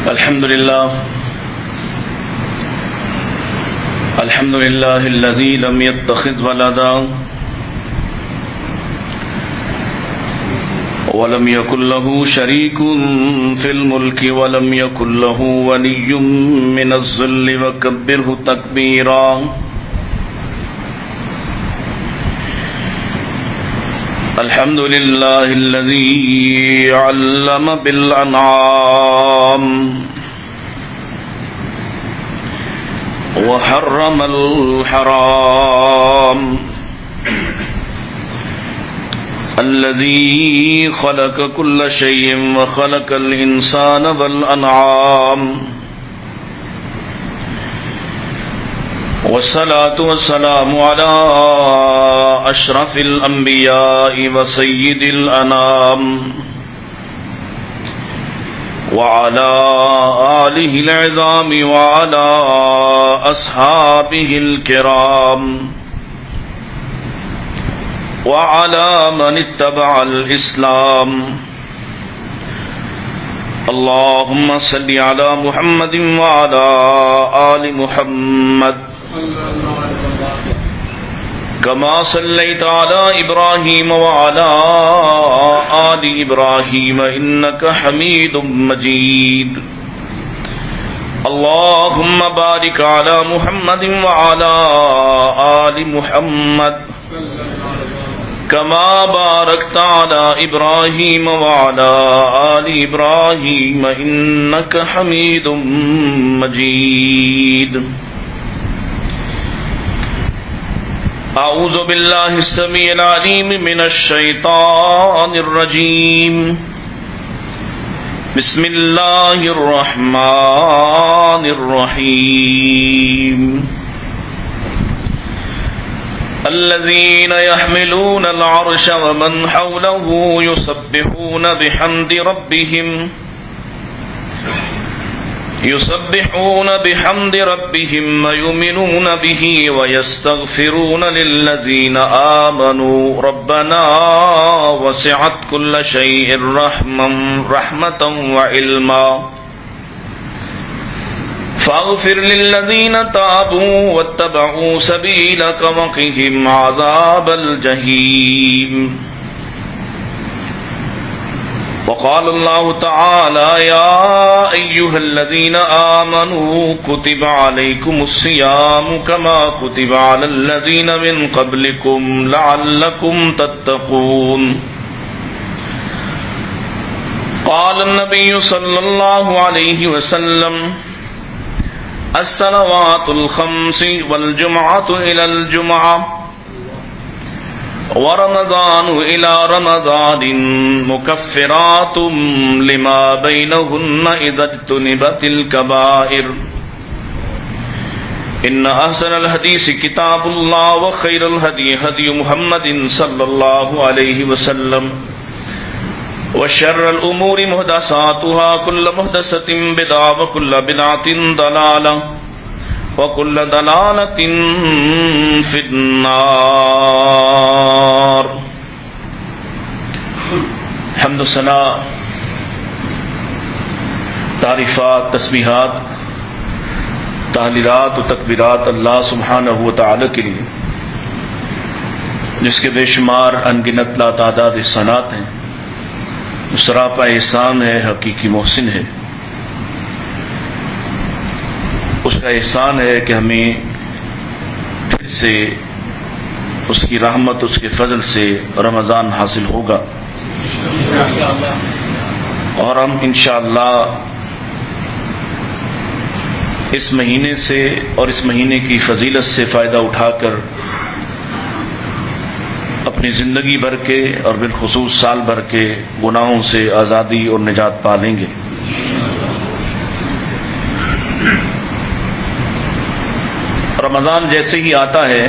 الحمد لله الذي لم يتخذ ولدا ولم يكن له شريك في الملك ولم يكن له ولي من الذل وكبره تكبيرا. الحمد لله الذي علم بالأنعام وحرم الحرام، الذي خلق كل شيء وخلق الإنسان والأنعام، والصلاة والسلام على أشرف الأنبياء وسيد الأنام وعلى آله العظام وعلى أصحابه الكرام وعلى من اتبع الإسلام. اللهم صل على محمد وعلى آل محمد كما صليت على إبراهيم وعلى آل إبراهيم إنك حميد مجيد. اللهم بارك على محمد وعلى آل محمد كما باركت على إبراهيم وعلى آل إبراهيم إنك حميد مجيد. أعوذ بالله السميع العليم من الشيطان الرجيم. بسم الله الرحمن الرحيم. الذين يحملون العرش ومن حوله يسبحون بحمد ربهم ويؤمنون به ويستغفرون للذين آمنوا ربنا وسعت كل شيء رحمة وعلما فاغفر للذين تابوا واتبعوا سبيلك وقهم عذاب الجحيم. وقال الله تعالى يا أيها الذين آمنوا كتب عليكم الصيام كما كتب على الذين من قبلكم لعلكم تتقون. قال النبي صلى الله عليه وسلم الصلوات الخمس والجمعة إلى الجمعة ورمضان إلى رمضان مكفرات لما بينهن إذا اجتنبت الكبائر. إن أحسن الحديث كتاب الله وخير الهدي هدي محمد صلى الله عليه وسلم وشر الأمور محدثاتها كل محدثة بدعة وكل بدعة ضلالة وكل ضلالة في النار. حمد و ثنا، تعریفات، تسبیحات، تحلیلات و تکبیرات اللہ سبحانہ و تعالی کے لیے، جس کے بے شمار انگنت لا تعداد احسانات ہیں. سراپا احسان ہے، حقیقی محسن ہے. اس کا احسان ہے کہ ہمیں پھر سے اس کی رحمت، اس کے فضل سے رمضان حاصل ہوگا، اور ہم انشاءاللہ اس مہینے سے اور اس مہینے کی فضیلت سے فائدہ اٹھا کر اپنی زندگی بھر کے اور بالخصوص سال بھر کے گناہوں سے آزادی اور نجات پا لیں گے. رمضان جیسے ہی آتا ہے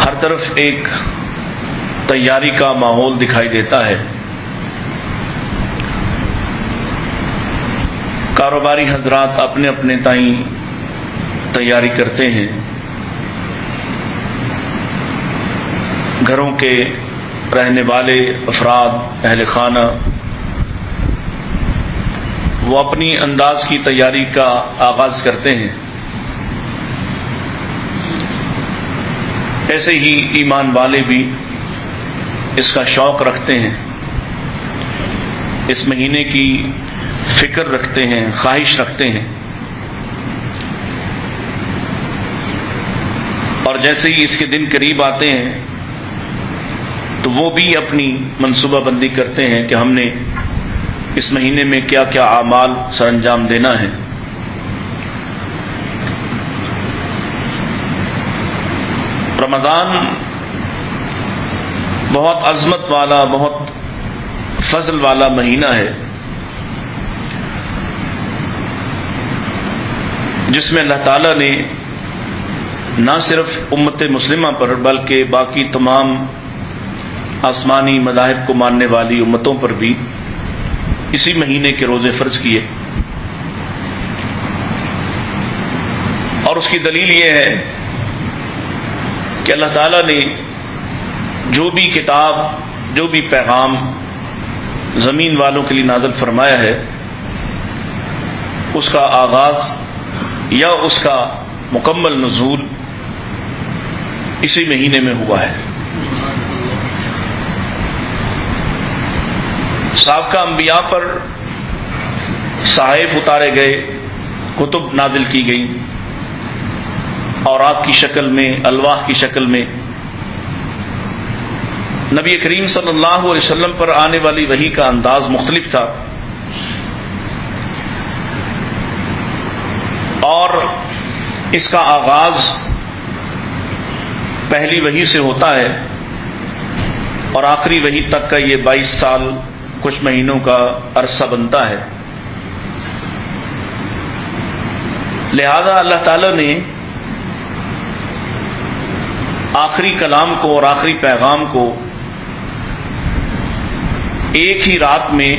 ہر طرف ایک تیاری کا ماحول دکھائی دیتا ہے. کاروباری حضرات اپنے اپنے تئیں تیاری کرتے ہیں. گھروں کے رہنے والے افراد، اہل خانہ وہ اپنی انداز کی تیاری کا آغاز کرتے ہیں، ایسے ہی ایمان والے بھی اس کا شوق رکھتے ہیں، اس مہینے کی فکر رکھتے ہیں، خواہش رکھتے ہیں، اور جیسے ہی اس کے دن قریب آتے ہیں تو وہ بھی اپنی منصوبہ بندی کرتے ہیں کہ ہم نے اس مہینے میں کیا کیا اعمال سر انجام دینا ہے۔ رمضان بہت عظمت والا، بہت فضل والا مہینہ ہے، جس میں اللہ تعالیٰ نے نہ صرف امت مسلمہ پر بلکہ باقی تمام آسمانی مذاہب کو ماننے والی امتوں پر بھی اسی مہینے کے روزے فرض کیے، اور اس کی دلیل یہ ہے کہ اللہ تعالیٰ نے جو بھی کتاب، جو بھی پیغام زمین والوں کے لیے نازل فرمایا ہے، اس کا آغاز یا اس کا مکمل نزول اسی مہینے میں ہوا ہے۔ سابقہ انبیاء پر صحائف اتارے گئے، کتب نازل کی گئیں، اوراق کی شکل میں، الواح کی شکل میں۔ نبی کریم صلی اللہ علیہ وسلم پر آنے والی وحی کا انداز مختلف تھا، اور اس کا آغاز پہلی وحی سے ہوتا ہے اور آخری وحی تک کا یہ 22 سال کچھ مہینوں کا عرصہ بنتا ہے۔ لہذا اللہ تعالی نے آخری کلام کو اور آخری پیغام کو ایک ہی رات میں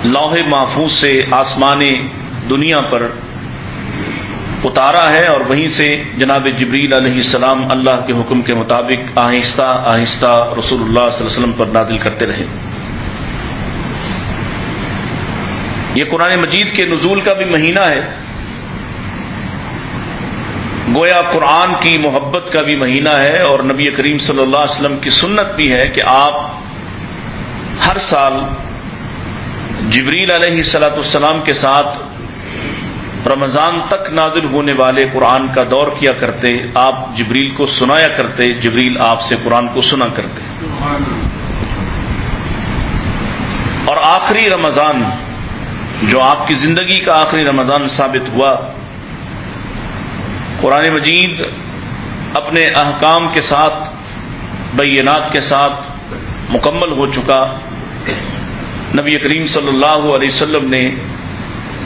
لوح محفوظ سے آسمان دنیا پر اتارا ہے، اور وہیں سے جناب جبریل علیہ السلام اللہ کے حکم کے مطابق آہستہ آہستہ رسول اللہ صلی اللہ علیہ وسلم پر نازل کرتے رہے۔ یہ قرآن مجید کے نزول کا بھی مہینہ ہے، گویا قرآن کی محبت کا بھی مہینہ ہے، اور نبی کریم صلی اللہ علیہ وسلم کی سنت بھی ہے کہ آپ ہر سال جبریل علیہ السلام کے ساتھ رمضان تک نازل ہونے والے قرآن کا دور کیا کرتے، آپ جبریل کو سنایا کرتے، جبریل آپ سے قرآن کو سنا کرتے۔ اور آخری رمضان جو آپ کی زندگی کا آخری رمضان ثابت ہوا، قرآن مجید اپنے احکام کے ساتھ، بینات کے ساتھ مکمل ہو چکا۔ نبی کریم صلی اللہ علیہ وسلم نے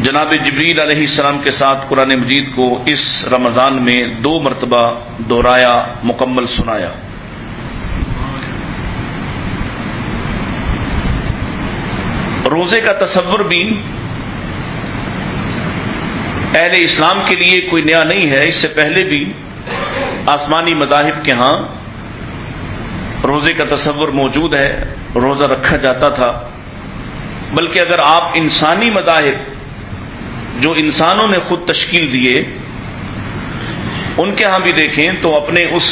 جناب جبریل علیہ السلام کے ساتھ قرآن مجید کو اس رمضان میں 2 مرتبہ دہرایا، مکمل سنایا۔ روزے کا تصور بھی اہل اسلام کے لیے کوئی نیا نہیں ہے، اس سے پہلے بھی آسمانی مذاہب کے ہاں روزے کا تصور موجود ہے، روزہ رکھا جاتا تھا۔ بلکہ اگر آپ انسانی مذاہب جو انسانوں نے خود تشکیل دیے ان کے ہاں بھی دیکھیں تو اپنے اس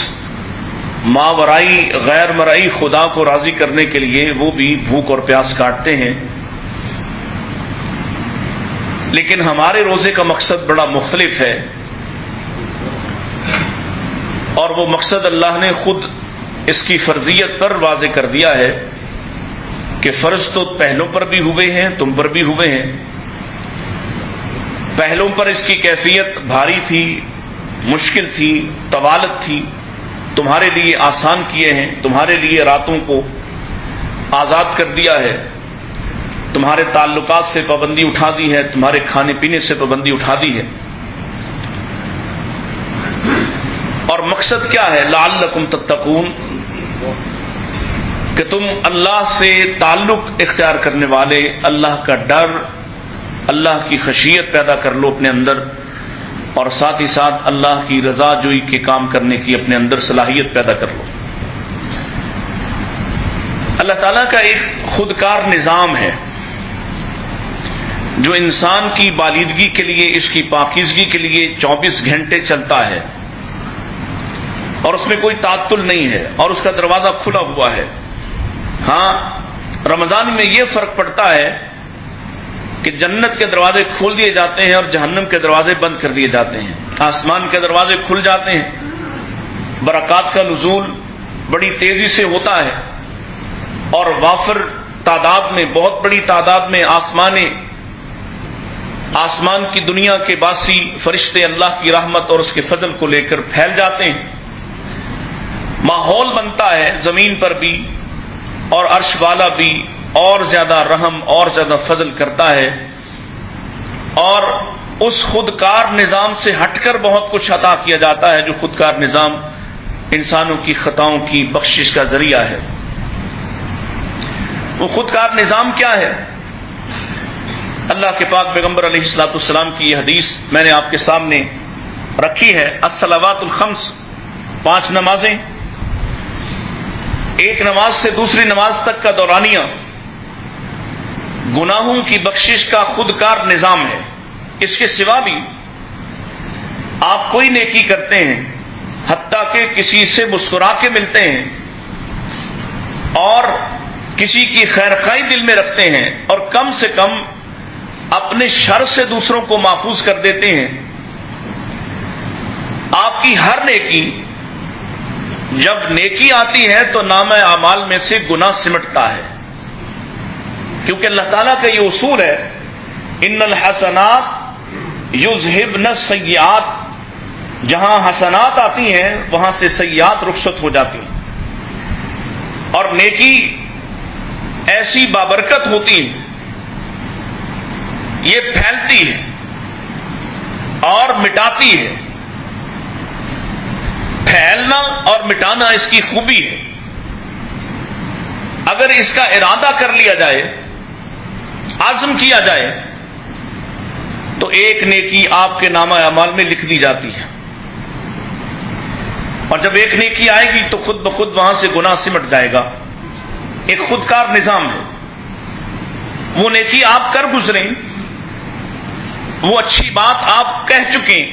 ماورائی غیر مرئی خدا کو راضی کرنے کے لیے وہ بھی بھوک اور پیاس کاٹتے ہیں، لیکن ہمارے روزے کا مقصد بڑا مختلف ہے، اور وہ مقصد اللہ نے خود اس کی فرضیت پر واضح کر دیا ہے کہ فرض تو پہلوں پر بھی ہوئے ہیں، تم پر بھی ہوئے ہیں۔ پہلوں پر اس کی کیفیت بھاری تھی، مشکل تھی، طوالت تھی، تمہارے لیے آسان کیے ہیں، تمہارے لیے راتوں کو آزاد کر دیا ہے، تمہارے تعلقات سے پابندی اٹھا دی ہے، تمہارے کھانے پینے سے پابندی اٹھا دی ہے۔ اور مقصد کیا ہے؟ لعلکم تتقون، کہ تم اللہ سے تعلق اختیار کرنے والے، اللہ کا ڈر، اللہ کی خشیت پیدا کر لو اپنے اندر، اور ساتھ ہی ساتھ اللہ کی رضا جوئی کے کام کرنے کی اپنے اندر صلاحیت پیدا کر لو۔ اللہ تعالیٰ کا ایک خودکار نظام ہے جو انسان کی بالیدگی کے لیے، اس کی پاکیزگی کے لیے 24 گھنٹے چلتا ہے اور اس میں کوئی تعطل نہیں ہے اور اس کا دروازہ کھلا ہوا ہے. ہاں رمضان میں یہ فرق پڑتا ہے کہ جنت کے دروازے کھول دیے جاتے ہیں اور جہنم کے دروازے بند کر دیے جاتے ہیں. آسمان کے دروازے کھل جاتے ہیں، برکات کا نزول بڑی تیزی سے ہوتا ہے اور وافر تعداد میں، بہت بڑی تعداد میں آسمان کی دنیا کے باسی فرشتے اللہ کی رحمت اور اس کے فضل کو لے کر پھیل جاتے ہیں. ماحول بنتا ہے زمین پر بھی اور عرش والا بھی اور زیادہ رحم اور زیادہ فضل کرتا ہے، اور اس خودکار نظام سے ہٹ کر بہت کچھ عطا کیا جاتا ہے جو خودکار نظام انسانوں کی خطاؤں کی بخشش کا ذریعہ ہے. وہ خودکار نظام کیا ہے؟ اللہ کے پاک پیغمبر علیہ الصلوۃ والسلام کی یہ حدیث میں نے آپ کے سامنے رکھی ہے. الصلوات الخمس، 5 نمازیں، ایک نماز سے دوسری نماز تک کا دورانیہ گناہوں کی بخشش کا خودکار نظام ہے. اس کے سوا بھی آپ کوئی نیکی کرتے ہیں، حتیٰ کہ کسی سے مسکرا کے ملتے ہیں اور کسی کی خیرخواہی دل میں رکھتے ہیں اور کم سے کم اپنے شر سے دوسروں کو محفوظ کر دیتے ہیں، آپ کی ہر نیکی جب نیکی آتی ہے تو نامہ اعمال میں سے گناہ سمٹتا ہے. کیونکہ اللہ تعالیٰ کا یہ اصول ہے، ان الحسنات یذہبن السیئات، جہاں حسنات آتی ہیں وہاں سے سیئات رخصت ہو جاتی ہیں. اور نیکی ایسی بابرکت ہوتی ہے، یہ پھیلتی ہے اور مٹاتی ہے. پھیلنا اور مٹانا اس کی خوبی ہے. اگر اس کا ارادہ کر لیا جائے، عزم کیا جائے، تو ایک نیکی آپ کے نامہ اعمال میں لکھ دی جاتی ہے، اور جب ایک نیکی آئے گی تو خود بخود وہاں سے گناہ سمٹ جائے گا. ایک خودکار نظام ہے. وہ نیکی آپ کر گزریں، وہ اچھی بات آپ کہہ چکیں،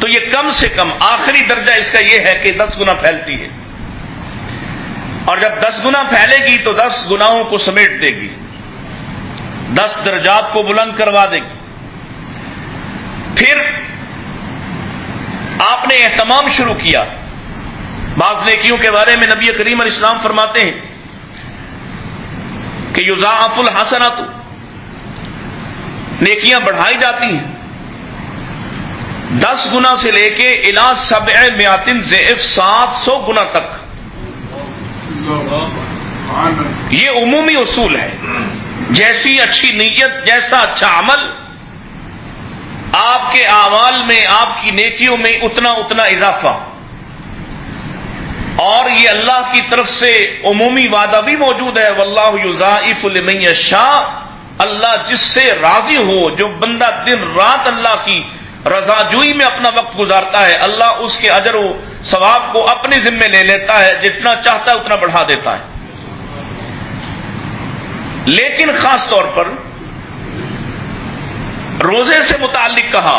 تو یہ کم سے کم آخری درجہ اس کا یہ ہے کہ 10 گنا پھیلتی ہے. اور جب 10 گنا پھیلے گی تو 10 گناہوں کو سمیٹ دے گی، 10 درجات کو بلند کروا دے گی. پھر آپ نے اہتمام شروع کیا. بعض نیکیوں کے بارے میں نبی کریم علیہ السلام فرماتے ہیں کہ یضاعف الحسنات، نیکیاں بڑھائی جاتی ہیں 10 گنا سے لے کے الی 700 ضعف 700 گنا تک. یہ عمومی اصول ہے. جیسی اچھی نیت، جیسا اچھا عمل، آپ کے اعمال میں، آپ کی نیکیوں میں اتنا اضافہ. اور یہ اللہ کی طرف سے عمومی وعدہ بھی موجود ہے، واللہ یضاعف لمن یشاء. اللہ جس سے راضی ہو، جو بندہ دن رات اللہ کی رضا جوئی میں اپنا وقت گزارتا ہے، اللہ اس کے اجر و ثواب کو اپنے ذمے لے لیتا ہے، جتنا چاہتا ہے اتنا بڑھا دیتا ہے. لیکن خاص طور پر روزے سے متعلق کہا،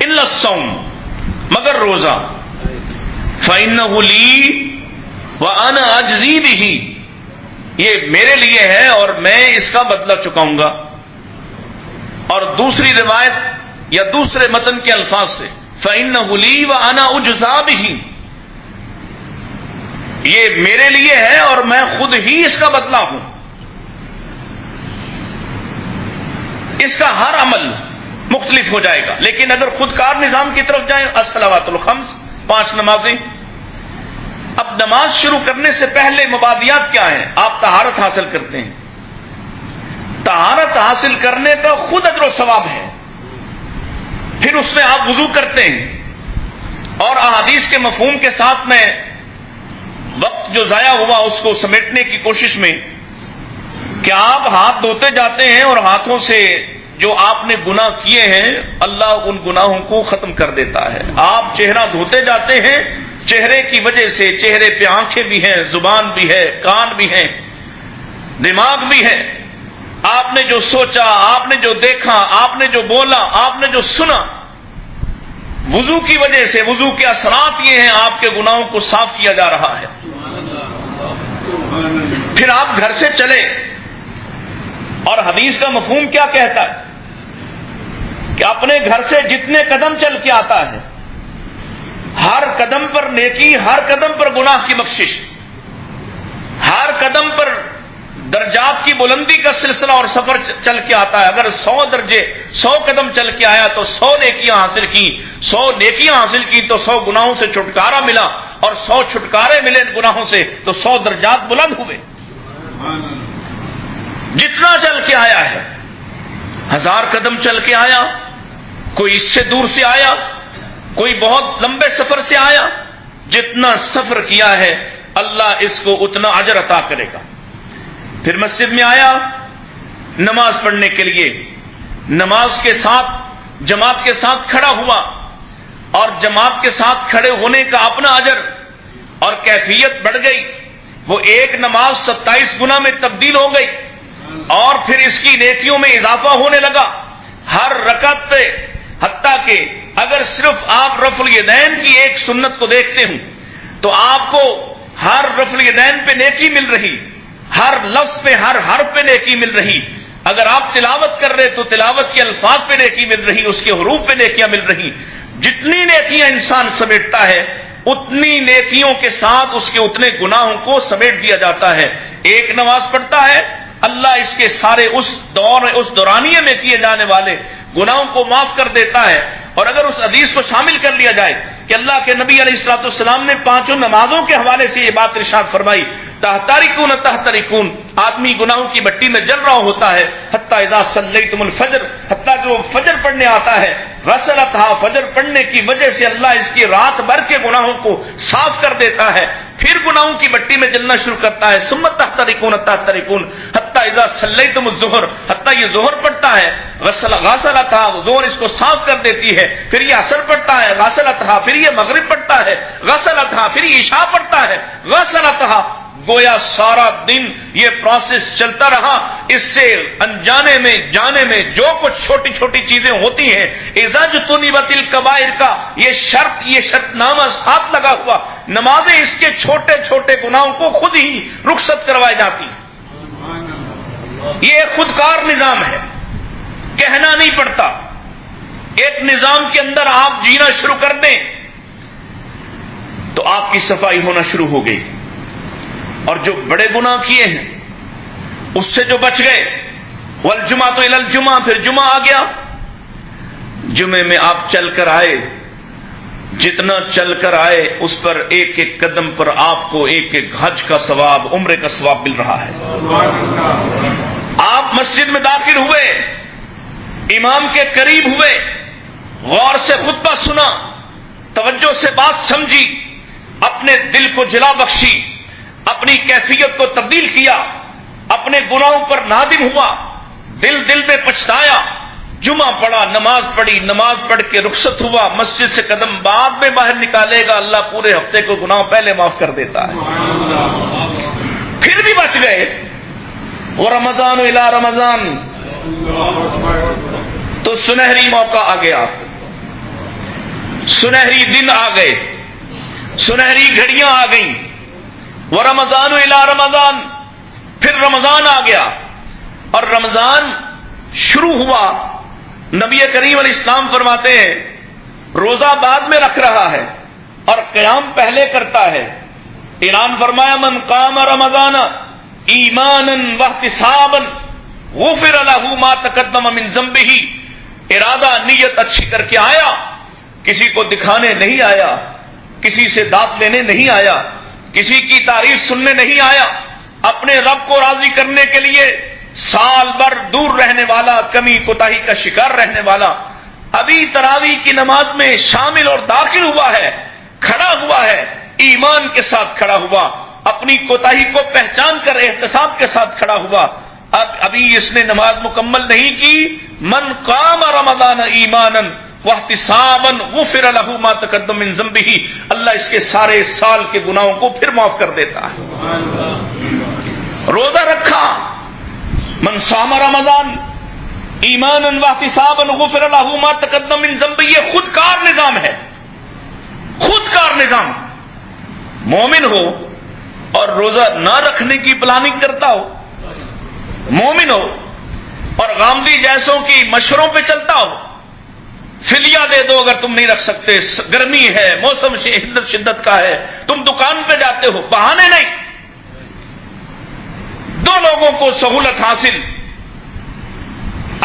الا الصوم، مگر روزہ، فإنہ لی وأنا أجزی بہ، یہ میرے لیے ہے اور میں اس کا بدلہ چکاؤں گا. اور دوسری روایت یا دوسرے متن کے الفاظ سے فإنہ لی وأنا أجزی بہ، یہ میرے لیے ہے اور میں خود ہی اس کا بدلہ ہوں. اس کا ہر عمل مختلف ہو جائے گا. لیکن اگر خودکار نظام کی طرف جائیں، الصلوات الخمس، 5 نمازیں. اب نماز شروع کرنے سے پہلے مبادیات کیا ہیں؟ آپ طہارت حاصل کرتے ہیں. طہارت حاصل کرنے کا خود اجر و ثواب ہے. پھر اس میں آپ وضو کرتے ہیں، اور احادیث کے مفہوم کے ساتھ میں وقت جو ضائع ہوا اس کو سمیٹنے کی کوشش میں کہ آپ ہاتھ دھوتے جاتے ہیں اور ہاتھوں سے جو آپ نے گناہ کیے ہیں اللہ ان گناہوں کو ختم کر دیتا ہے. آپ چہرہ دھوتے جاتے ہیں، چہرے کی وجہ سے، چہرے پہ آنکھیں بھی ہیں، زبان بھی ہے، کان بھی ہیں، دماغ بھی ہے، آپ نے جو سوچا، آپ نے جو دیکھا، آپ نے جو بولا، آپ نے جو سنا، وضو کی وجہ سے، وضو کے اثرات یہ ہیں آپ کے گناہوں کو صاف کیا جا رہا ہے۔ پھر آپ گھر سے چلے، اور حدیث کا مفہوم کیا کہتا ہے کہ اپنے گھر سے جتنے قدم چل کے آتا ہے، ہر قدم پر نیکی، ہر قدم پر گناہ کی بخشش، ہر قدم پر درجات کی بلندی کا سلسلہ اور سفر چل کے آتا ہے۔ اگر 100 درجے 100 قدم چل کے آیا تو 100 نیکیاں حاصل کی، 100 نیکیاں حاصل کی تو 100 گناہوں سے چھٹکارا ملا، اور 100 چھٹکارے ملے گناہوں سے تو 100 درجات بلند ہوئے۔ جتنا چل کے آیا ہے، 1000 قدم چل کے آیا، کوئی اس سے دور سے آیا، کوئی بہت لمبے سفر سے آیا، جتنا سفر کیا ہے اللہ اس کو اتنا اجر عطا کرے گا۔ پھر مسجد میں آیا نماز پڑھنے کے لیے، نماز کے ساتھ جماعت کے ساتھ کھڑا ہوا، اور جماعت کے ساتھ کھڑے ہونے کا اپنا اجر اور کیفیت بڑھ گئی، وہ ایک نماز 27 گنا میں تبدیل ہو گئی، اور پھر اس کی نیکیوں میں اضافہ ہونے لگا ہر رکعت پہ، حتیٰ کہ اگر صرف آپ رفع الیدین کی ایک سنت کو دیکھتے ہوں تو آپ کو ہر رفع الیدین پہ نیکی مل رہی، ہر لفظ پہ، ہر حرف پہ نیکی مل رہی۔ اگر آپ تلاوت کر رہے تو تلاوت کے الفاظ پہ نیکی مل رہی، اس کے حروف پہ نیکیاں مل رہی۔ جتنی نیکیاں انسان سمیٹتا ہے اتنی نیکیوں کے ساتھ اس کے اتنے گناہوں کو سمیٹ دیا جاتا ہے۔ ایک نماز پڑھتا ہے، اللہ اس کے سارے اس دورانیے میں کیے جانے والے گناہوں کو معاف کر دیتا ہے۔ اور اگر اس حدیث کو شامل کر لیا جائے کہ اللہ کے نبی علیہ الصلوۃ والسلام نے 5 نمازوں کے حوالے سے یہ بات ارشاد فرمائی، تحترکون تحترکون، آدمی گناہوں کی مٹی میں جل رہا ہوتا ہے، حتی اذا صلیتم الفجر، حتیٰ کہ وہ فجر پڑھنے آتا ہے، غسلتھا، فجر پڑھنے کی وجہ سے اللہ اس کی رات بھر کے گناہوں کو صاف کر دیتا ہے، پھر گناہوں کی مٹی میں جلنا شروع کرتا ہے، ثم تحترکون تحترکون حتی اذا صلیتم الظہر، حتیٰ یہ ظہر پڑھتا ہے، غسلتھا، ظہر اس کو صاف کر دیتی ہے، پھر یہ عصر پڑھتا ہے، غسلتھا، پھر یہ مغرب پڑھتا ہے، غسلتھا، پھر یہ عشاء پڑھتا ہے، غسلتھا، گویا سارا دن یہ پروسیس چلتا رہا۔ اس سے انجانے میں جانے میں جو کچھ چھوٹی چھوٹی چیزیں ہوتی ہیں، اذا جتنبت الکبائر کا یہ شرط نامہ ساتھ لگا ہوا، نمازیں اس کے چھوٹے چھوٹے گناہوں کو خود ہی رخصت کروائی جاتی ہیں۔ یہ ایک خودکار نظام ہے، کہنا نہیں پڑتا۔ ایک نظام کے اندر آپ جینا شروع کر دیں تو آپ کی صفائی ہونا شروع ہو گئی، اور جو بڑے گناہ کیے ہیں اس سے جو بچ گئے، والجمعۃ الی الجمعہ، پھر جمعہ آ گیا، جمعے میں آپ چل کر آئے، جتنا چل کر آئے اس پر ایک ایک قدم پر آپ کو ایک ایک حج کا ثواب، عمرے کا ثواب مل رہا ہے۔ آپ مسجد میں داخل ہوئے، امام کے قریب ہوئے، غور سے خطبہ سنا، توجہ سے بات سمجھی، اپنے دل کو جلا بخشی، اپنی کیفیت کو تبدیل کیا، اپنے گناہوں پر نادم ہوا، دل میں پچھتایا، جمعہ پڑھا، نماز پڑھی، نماز پڑھ کے رخصت ہوا، مسجد سے قدم بعد میں باہر نکالے گا، اللہ پورے ہفتے کو گناہ پہلے معاف کر دیتا ہے۔ پھر بھی بچ گئے، وہ رمضان الی رمضان، تو سنہری موقع آ گیا، سنہری دن آ گئے، سنہری گھڑیاں آ گئیں، وہ رمضان الی رمضان، پھر رمضان آ گیا، اور رمضان شروع ہوا۔ نبی کریم علیہ السلام فرماتے ہیں روزہ بعد میں رکھ رہا ہے اور قیام پہلے کرتا ہے۔ اعلان فرمایا من قام رمضان ایمانا واحتسابا غفر له ما تقدم من ذنبه، ارادہ نیت اچھی کر کے آیا، کسی کو دکھانے نہیں آیا، کسی سے داد لینے نہیں آیا، کسی کی تعریف سننے نہیں آیا، اپنے رب کو راضی کرنے کے لیے سال بھر دور رہنے والا، کمی کوتاہی کا شکار رہنے والا، ابھی تراویح کی نماز میں شامل اور داخل ہوا ہے، کھڑا ہوا ہے، ایمان کے ساتھ کھڑا ہوا، اپنی کوتاہی کو پہچان کر احتساب کے ساتھ کھڑا ہوا، ابھی اس نے نماز مکمل نہیں کی، من قام رمضان ایمانا واحتسابا غفر له ما تقدم من ذنبه، اللہ اس کے سارے سال کے گناہوں کو پھر معاف کر دیتا ہے۔ روزہ رکھا، من صام رمضان ایمانا واحتسابا غفر له ما تقدم من ذنبه، یہ خود کار نظام ہے، خود کار نظام. مومن ہو اور روزہ نہ رکھنے کی پلاننگ کرتا ہو، مومن ہو اور غامدی جیسوں کی مشوروں پہ چلتا ہو، فلیہ دے دو اگر تم نہیں رکھ سکتے، گرمی ہے، موسم شدت کا ہے، تم دکان پہ جاتے ہو، بہانے نہیں. دو لوگوں کو سہولت حاصل،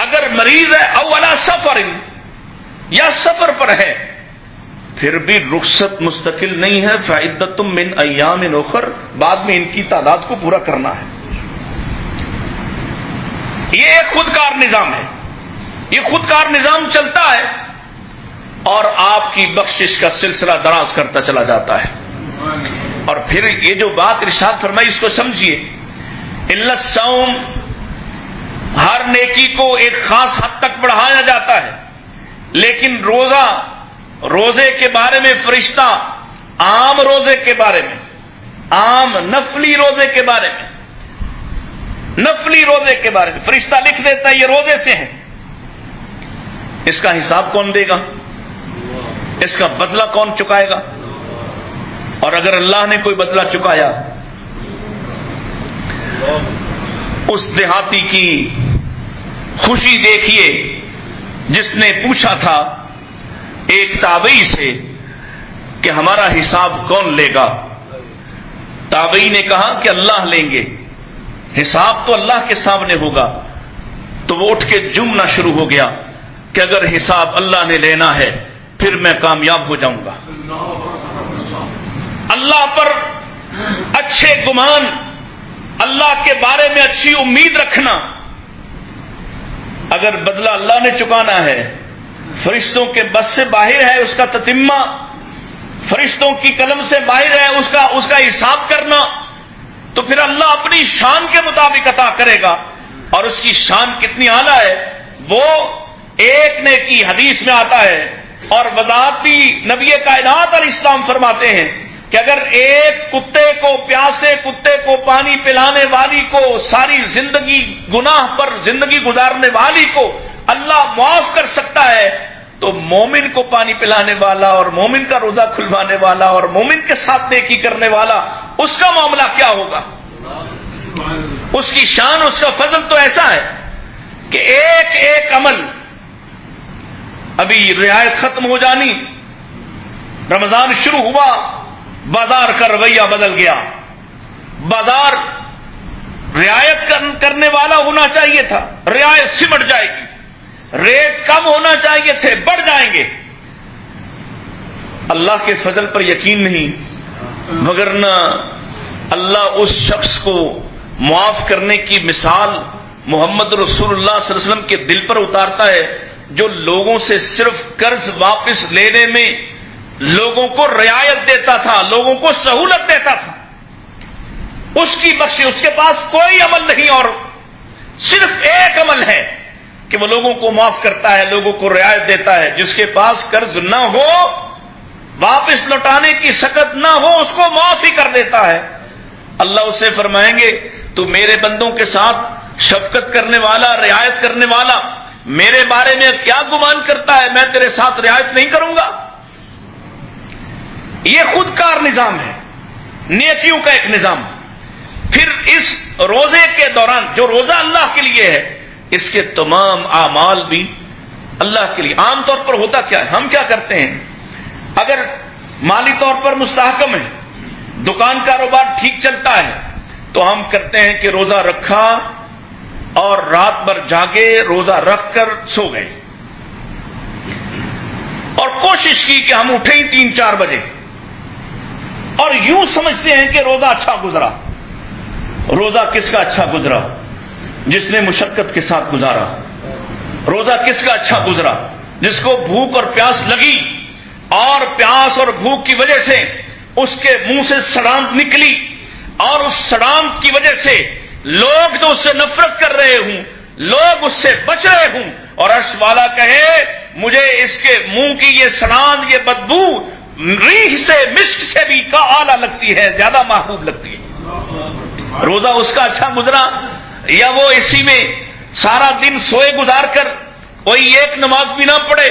اگر مریض ہے او علی سفر، یا سفر پر ہے، پھر بھی رخصت مستقل نہیں ہے. فعدۃ من ایام اخر، بعد میں ان کی تعداد کو پورا کرنا ہے. یہ ایک خودکار نظام ہے، یہ خودکار نظام چلتا ہے اور آپ کی بخشش کا سلسلہ دراز کرتا چلا جاتا ہے. اور پھر یہ جو بات ارشاد فرمائی اس کو سمجھیے، الا الصوم، ہر نیکی کو ایک خاص حد تک بڑھایا جاتا ہے، لیکن روزے کے بارے میں فرشتہ عام روزے کے بارے میں، عام نفلی روزے کے بارے میں، نفلی روزے کے بارے میں فرشتہ لکھ دیتا ہے یہ روزے سے ہے. اس کا حساب کون دے گا؟ اس کا بدلہ کون چکائے گا؟ اور اگر اللہ نے کوئی بدلہ چکایا، اس دیہاتی کی خوشی دیکھیے جس نے پوچھا تھا ایک تابعی سے کہ ہمارا حساب کون لے گا. تابعی نے کہا کہ اللہ لیں گے، حساب تو اللہ کے سامنے ہوگا. تو وہ اٹھ کے جمنا شروع ہو گیا کہ اگر حساب اللہ نے لینا ہے پھر میں کامیاب ہو جاؤں گا. اللہ پر اچھے گمان، اللہ کے بارے میں اچھی امید رکھنا. اگر بدلہ اللہ نے چکانا ہے، فرشتوں کے بس سے باہر ہے اس کا تتمہ، فرشتوں کی قلم سے باہر ہے اس کا حساب کرنا، تو پھر اللہ اپنی شان کے مطابق عطا کرے گا. اور اس کی شان کتنی اعلیٰ ہے، وہ ایک نیکی حدیث میں آتا ہے اور وضاحت بھی نبی کائنات علیہ السلام فرماتے ہیں کہ اگر ایک کتے کو، پیاسے کتے کو پانی پلانے والی کو، ساری زندگی گناہ پر زندگی گزارنے والی کو اللہ معاف کر سکتا ہے، تو مومن کو پانی پلانے والا اور مومن کا روزہ کھلوانے والا اور مومن کے ساتھ نیکی کرنے والا، اس کا معاملہ کیا ہوگا؟ اس کی شان، اس کا فضل تو ایسا ہے کہ ایک ایک عمل. ابھی رعایت ختم ہو جانی، رمضان شروع ہوا، بازار کا رویہ بدل گیا. بازار رعایت کرنے والا ہونا چاہیے تھا، رعایت سمٹ جائے گی. ریٹ کم ہونا چاہیے تھے، بڑھ جائیں گے. اللہ کے فضل پر یقین نہیں، وگرنہ اللہ اس شخص کو معاف کرنے کی مثال محمد رسول اللہ صلی اللہ علیہ وسلم کے دل پر اتارتا ہے، جو لوگوں سے صرف قرض واپس لینے میں لوگوں کو رعایت دیتا تھا، لوگوں کو سہولت دیتا تھا. اس کی بخشش، اس کے پاس کوئی عمل نہیں اور صرف ایک عمل ہے کہ وہ لوگوں کو معاف کرتا ہے، لوگوں کو رعایت دیتا ہے. جس کے پاس قرض نہ ہو، واپس لوٹانے کی سکت نہ ہو، اس کو معاف ہی کر دیتا ہے. اللہ اسے فرمائیں گے تو میرے بندوں کے ساتھ شفقت کرنے والا، رعایت کرنے والا، میرے بارے میں کیا گمان کرتا ہے میں تیرے ساتھ رعایت نہیں کروں گا؟ یہ خود کار نظام ہے، نیکیوں کا ایک نظام. پھر اس روزے کے دوران، جو روزہ اللہ کے لیے ہے، اس کے تمام اعمال بھی اللہ کے لیے. عام طور پر ہوتا کیا ہے، ہم کیا کرتے ہیں، اگر مالی طور پر مستحکم ہے، دکان کاروبار ٹھیک چلتا ہے، تو ہم کرتے ہیں کہ روزہ رکھا اور رات بھر جاگے، روزہ رکھ کر سو گئے، اور کوشش کی کہ ہم اٹھیں 3-4 بجے، اور یوں سمجھتے ہیں کہ روزہ اچھا گزرا. روزہ کس کا اچھا گزرا؟ جس نے مشقت کے ساتھ گزارا. روزہ کس کا اچھا گزرا؟ جس کو بھوک اور پیاس لگی، اور پیاس اور بھوک کی وجہ سے اس کے منہ سے سڑانت نکلی، اور اس سڑانت کی وجہ سے لوگ جو اس سے نفرت کر رہے ہوں، لوگ اس سے بچ رہے ہوں، اور عرش والا کہے مجھے اس کے منہ کی یہ سڑانت، یہ بدبو ریح سے، مسک سے بھی اعلیٰ لگتی ہے، زیادہ محبوب لگتی ہے. روزہ اس کا اچھا گزرا. یا وہ اسی میں سارا دن سوئے گزار کر کوئی ایک نماز بھی نہ پڑھے،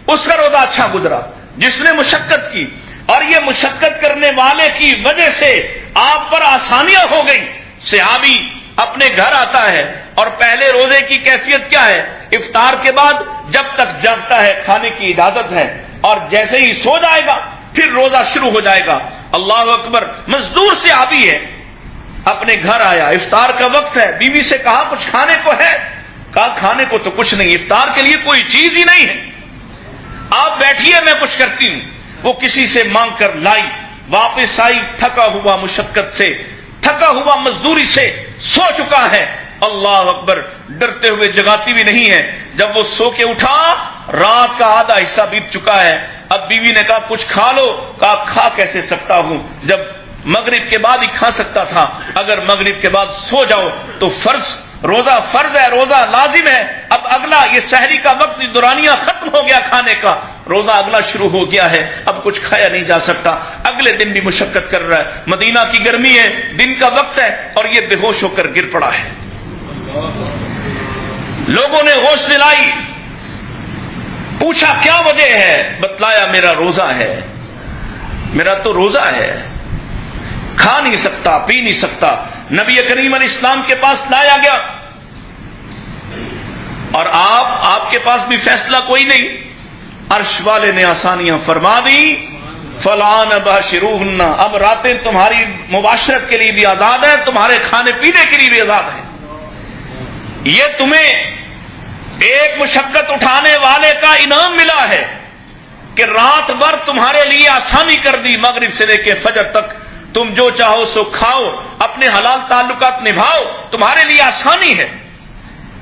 اس کا روزہ اچھا گزرا۔ جس نے مشقت کی اور یہ مشقت کرنے والے کی وجہ سے آپ پر آسانیاں ہو گئی، صحابی اپنے گھر آتا ہے اور پہلے روزے کی کیفیت کیا ہے؟ افطار کے بعد جب تک جاگتا ہے کھانے کی اجازت ہے، اور جیسے ہی سو جائے گا پھر روزہ شروع ہو جائے گا۔ اللہ اکبر، مزدور صحابی ہے، اپنے گھر آیا، افطار کا وقت ہے، بیوی سے کہا کچھ کھانے کو ہے؟ کہا کھانے کو تو کچھ نہیں، افطار کے لیے کوئی چیز ہی نہیں ہے، آپ بیٹھیے میں کچھ کرتی ہوں۔ وہ کسی سے مانگ کر لائی، واپس آئی تھکا ہوا، مشقت سے تھکا ہوا، مزدوری سے سو چکا ہے۔ اللہ اکبر، ڈرتے ہوئے جگاتی بھی نہیں ہے۔ جب وہ سو کے اٹھا، رات کا آدھا حصہ بیت چکا ہے۔ اب بیوی نے کہا کچھ کھا لو، کہا کھا کیسے سکتا ہوں جب مغرب کے بعد ہی کھا سکتا تھا، اگر مغرب کے بعد سو جاؤ تو روزہ فرض ہے، روزہ لازم ہے۔ اب اگلا یہ سحری کا وقت دورانیہ ختم ہو گیا کھانے کا، روزہ اگلا شروع ہو گیا ہے، اب کچھ کھایا نہیں جا سکتا۔ اگلے دن بھی مشقت کر رہا ہے، مدینہ کی گرمی ہے، دن کا وقت ہے، اور یہ بے ہوش ہو کر گر پڑا ہے۔ لوگوں نے ہوش دلائی، پوچھا کیا وجہ ہے؟ بتلایا میرا روزہ ہے، میرا تو روزہ ہے، کھا نہیں سکتا، پی نہیں سکتا۔ نبی کریم علیہ السلام کے پاس لایا گیا، اور آپ کے پاس بھی فیصلہ کوئی نہیں، عرش والے نے آسانیاں فرما دی، فالآن باشروہن، اب راتیں تمہاری مباشرت کے لیے بھی آزاد ہے، تمہارے کھانے پینے کے لیے بھی آزاد ہے۔ یہ تمہیں ایک مشقت اٹھانے والے کا انعام ملا ہے کہ رات بھر تمہارے لیے آسانی کر دی، مغرب سے لے کے فجر تک تم جو چاہو سو کھاؤ، اپنے حلال تعلقات نبھاؤ، تمہارے لیے آسانی ہے۔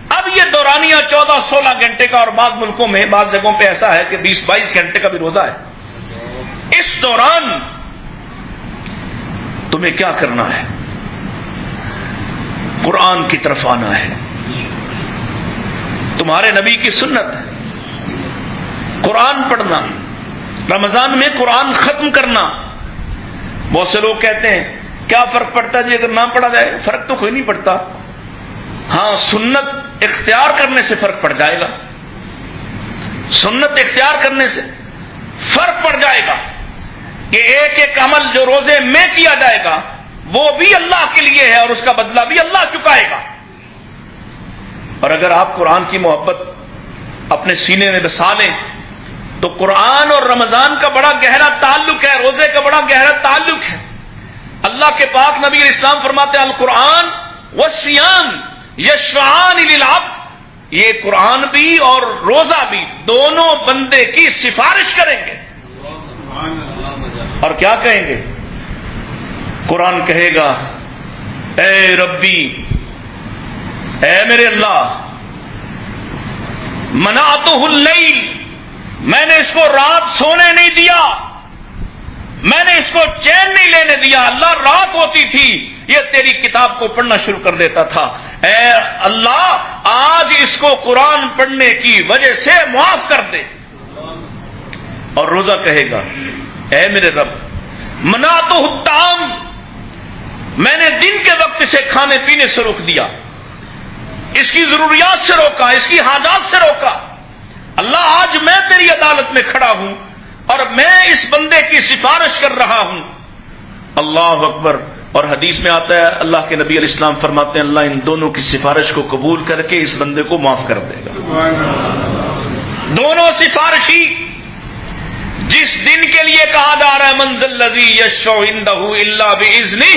اب یہ دورانیہ 14-16 گھنٹے کا، اور بعض ملکوں میں بعض جگہوں پہ ایسا ہے کہ 20-22 گھنٹے کا بھی روزہ ہے۔ اس دوران تمہیں کیا کرنا ہے؟ قرآن کی طرف آنا ہے، تمہارے نبی کی سنت ہے، قرآن پڑھنا، رمضان میں قرآن ختم کرنا۔ بہت سے لوگ کہتے ہیں کیا فرق پڑتا ہے جی اگر نہ پڑھا جائے؟ فرق تو کوئی نہیں پڑتا، ہاں سنت اختیار کرنے سے فرق پڑ جائے گا، سنت اختیار کرنے سے فرق پڑ جائے گا کہ ایک ایک عمل جو روزے میں کیا جائے گا وہ بھی اللہ کے لیے ہے، اور اس کا بدلہ بھی اللہ چکائے گا۔ اور اگر آپ قرآن کی محبت اپنے سینے میں بسا لیں تو قرآن اور رمضان کا بڑا گہرا تعلق ہے، روزے کا بڑا گہرا تعلق ہے۔ اللہ کے پاک نبی علیہ السلام فرماتے ہیں القرآن والصیام یشفعان للعبد، یہ قرآن بھی اور روزہ بھی دونوں بندے کی سفارش کریں گے۔ اور کیا کہیں گے؟ قرآن کہے گا اے ربی، اے میرے اللہ، منعتہ اللیل، میں نے اس کو رات سونے نہیں دیا، میں نے اس کو چین نہیں لینے دیا۔ اللہ رات ہوتی تھی یہ تیری کتاب کو پڑھنا شروع کر دیتا تھا، اے اللہ آج اس کو قرآن پڑھنے کی وجہ سے معاف کر دے۔ اور روزہ کہے گا اے میرے رب، منعتہ الطعام، میں نے دن کے وقت سے کھانے پینے سے روک دیا، اس کی ضروریات سے روکا، اس کی حاجات سے روکا۔ اللہ آج میں تیری عدالت میں کھڑا ہوں اور میں اس بندے کی سفارش کر رہا ہوں۔ اللہ اکبر۔ اور حدیث میں آتا ہے اللہ کے نبی علیہ السلام فرماتے ہیں اللہ ان دونوں کی سفارش کو قبول کر کے اس بندے کو معاف کر دے گا۔ دونوں سفارشی جس دن کے لیے کہا جا رہا ہے من ذا الذی یشفع عندہ الا باذنہ،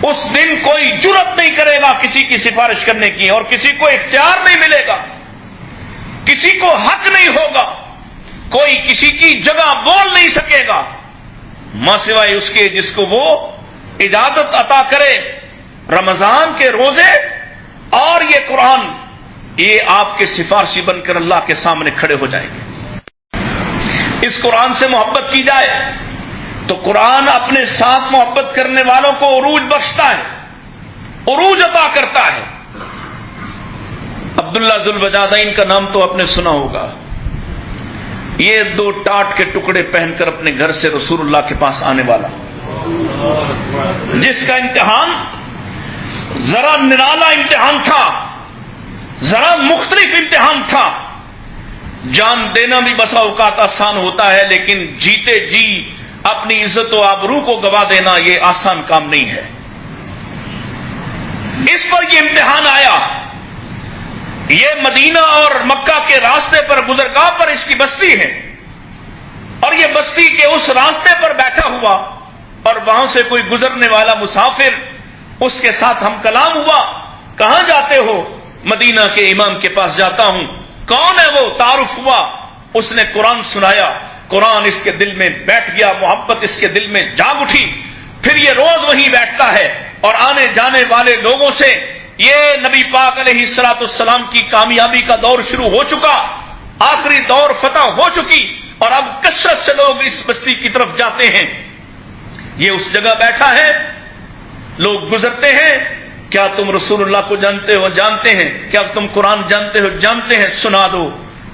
اس دن کوئی جرأت نہیں کرے گا کسی کی سفارش کرنے کی، اور کسی کو اختیار نہیں ملے گا، کسی کو حق نہیں ہوگا، کوئی کسی کی جگہ بول نہیں سکے گا ماں سوائے اس کے جس کو وہ اجازت عطا کرے۔ رمضان کے روزے اور یہ قرآن، یہ آپ کے سفارشی بن کر اللہ کے سامنے کھڑے ہو جائیں گے۔ اس قرآن سے محبت کی جائے تو قرآن اپنے ساتھ محبت کرنے والوں کو عروج بخشتا ہے، عروج عطا کرتا ہے۔ عبداللہ ذو الوجادین کا نام تو آپ نے سنا ہوگا، یہ 2 ٹاٹ کے ٹکڑے پہن کر اپنے گھر سے رسول اللہ کے پاس آنے والا، جس کا امتحان ذرا نرالا امتحان تھا، ذرا مختلف امتحان تھا۔ جان دینا بھی بسا اوقات آسان ہوتا ہے، لیکن جیتے جی اپنی عزت و آبرو کو گوا دینا یہ آسان کام نہیں ہے۔ اس پر یہ امتحان آیا۔ یہ مدینہ اور مکہ کے راستے پر گزرگاہ پر اس کی بستی ہے، اور یہ بستی کے اس راستے پر بیٹھا ہوا، اور وہاں سے کوئی گزرنے والا مسافر اس کے ساتھ ہم کلام ہوا۔ کہاں جاتے ہو؟ مدینہ کے امام کے پاس جاتا ہوں۔ کون ہے وہ؟ تعارف ہوا۔ اس نے قرآن سنایا، قرآن اس کے دل میں بیٹھ گیا، محبت اس کے دل میں جاگ اٹھی۔ پھر یہ روز وہیں بیٹھتا ہے، اور آنے جانے والے لوگوں سے یہ نبی پاک علیہ الصلوۃ والسلام کی کامیابی کا دور شروع ہو چکا، آخری دور فتح ہو چکی، اور اب کثرت سے لوگ اس بستی کی طرف جاتے ہیں۔ یہ اس جگہ بیٹھا ہے، لوگ گزرتے ہیں۔ کیا تم رسول اللہ کو جانتے ہو؟ جانتے ہیں۔ کیا تم قرآن جانتے ہو؟ جانتے ہیں۔ سنا دو۔